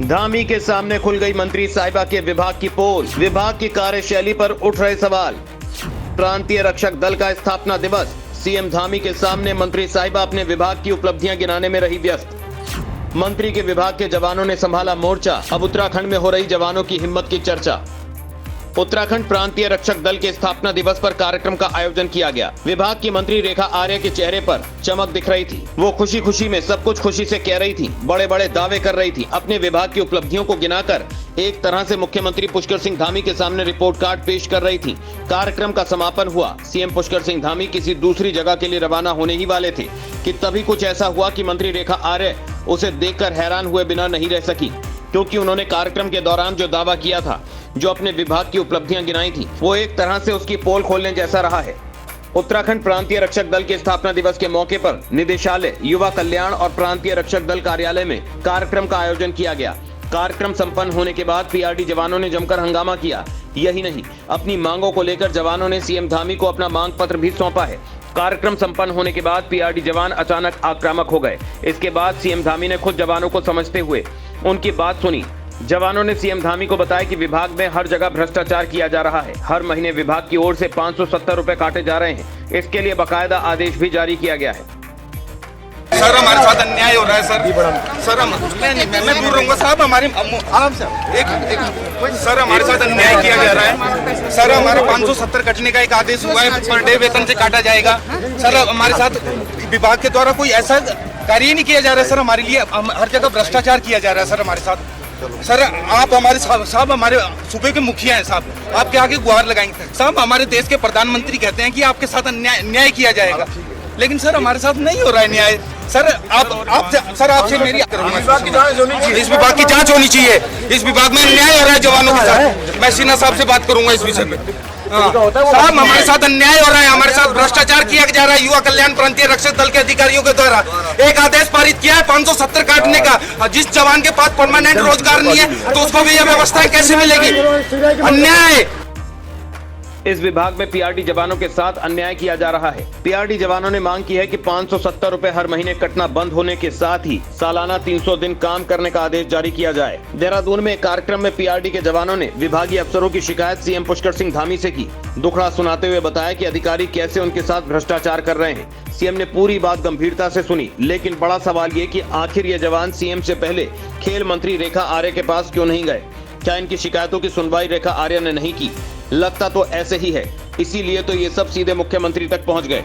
धामी के सामने खुल गई मंत्री साहिबा के विभाग की पोल। विभाग की कार्यशैली पर उठ रहे सवाल। प्रांतीय रक्षक दल का स्थापना दिवस। सीएम धामी के सामने मंत्री साहिबा अपने विभाग की उपलब्धियां गिनाने में रही व्यस्त। मंत्री के विभाग के जवानों ने संभाला मोर्चा। अब उत्तराखंड में हो रही जवानों की हिम्मत की चर्चा। उत्तराखंड प्रांतीय रक्षक दल के स्थापना दिवस पर कार्यक्रम का आयोजन किया गया। विभाग की मंत्री रेखा आर्य के चेहरे पर चमक दिख रही थी। वो खुशी खुशी में सब कुछ खुशी से कह रही थी, बड़े बड़े दावे कर रही थी। अपने विभाग की उपलब्धियों को गिनाकर एक तरह से मुख्यमंत्री पुष्कर सिंह धामी के सामने रिपोर्ट कार्ड पेश कर रही थी। कार्यक्रम का समापन हुआ। सीएम पुष्कर सिंह धामी किसी दूसरी जगह के लिए रवाना होने ही वाले थे कि तभी कुछ ऐसा हुआ कि मंत्री रेखा आर्य उसे देखकर हैरान हुए बिना नहीं रह सकी, क्योंकि उन्होंने कार्यक्रम के दौरान जो दावा किया था, जो अपने विभाग की उपलब्धियां गिनाई थी, वो एक तरह से उसकी पोल खोलने जैसा रहा है। उत्तराखंड प्रांतीय रक्षक दल के स्थापना दिवस के मौके पर निदेशालय, युवा कल्याण और प्रांतीय रक्षक दल कार्यालय में कार्यक्रम का आयोजन किया गया। कार्यक्रम संपन्न होने के बाद पीआरडी जवानों ने जमकर हंगामा किया। यही नहीं, अपनी मांगों को लेकर जवानों ने सीएम धामी को अपना मांग पत्र भी सौंपा है। कार्यक्रम संपन्न होने के बाद पीआरडी जवान अचानक आक्रामक हो गए। इसके बाद सीएम धामी ने खुद जवानों को समझते हुए उनकी बात सुनी। जवानों ने सीएम धामी को बताया कि विभाग में हर जगह भ्रष्टाचार किया जा रहा है। हर महीने विभाग की ओर से 570 रुपए काटे जा रहे हैं। इसके लिए बाकायदा आदेश भी जारी किया गया है। सर, हमारे साथ अन्याय हो रहा है सर मैं बोल रहा हूँ साहब, हमारे सर हमारे साथ अन्याय किया जा रहा है। सर हमारा 570 कटने का एक आदेश हुआ है, पर डे वेतन से काटा जाएगा। सर हमारे साथ विभाग के द्वारा कोई ऐसा कार्य ही नहीं किया जा रहा है। सर हमारे लिए हर जगह भ्रष्टाचार किया जा रहा है। सर हमारे साथ सर आप हमारे साहब हमारे सूबे के मुखिया हैं साहब, आपके आगे गुहार लगाएंगे साहब। हमारे देश के प्रधानमंत्री कहते हैं कि आपके साथ अन्याय किया जाएगा, लेकिन सर हमारे साथ नहीं हो रहा है न्याय। सर आपसे मेरी इस विभाग की जांच होनी चाहिए। इस विभाग में अन्याय हो रहा है जवानों के साथ। मैं सिन्हा साहब से बात करूंगा इस विषय में। साहब हमारे साथ अन्याय हो रहा है, हमारे साथ भ्रष्टाचार किया जा रहा है। युवा कल्याण प्रांतीय रक्षक दल के अधिकारियों के द्वारा एक आदेश पारित किया है 570 काटने का। जिस जवान के पास परमानेंट रोजगार नहीं है तो उसको भी यह व्यवस्था कैसे मिलेगी? अन्याय। इस विभाग में पीआरडी जवानों के साथ अन्याय किया जा रहा है। पीआरडी जवानों ने मांग की है कि 570 रुपए हर महीने कटना बंद होने के साथ ही सालाना 300 दिन काम करने का आदेश जारी किया जाए। देहरादून में एक कार्यक्रम में पीआरडी के जवानों ने विभागीय अफसरों की शिकायत सीएम पुष्कर सिंह धामी से की। दुखड़ा सुनाते हुए बताया कि अधिकारी कैसे उनके साथ भ्रष्टाचार कर रहे हैं। सीएम ने पूरी बात गंभीरता से सुनी, लेकिन बड़ा सवाल ये कि आखिर ये जवान सीएम से पहले खेल मंत्री रेखा आर्य के पास क्यों नहीं गए? क्या इनकी शिकायतों की सुनवाई रेखा आर्य ने नहीं की? लगता तो ऐसे ही है, इसीलिए तो ये सब सीधे मुख्यमंत्री तक पहुंच गए।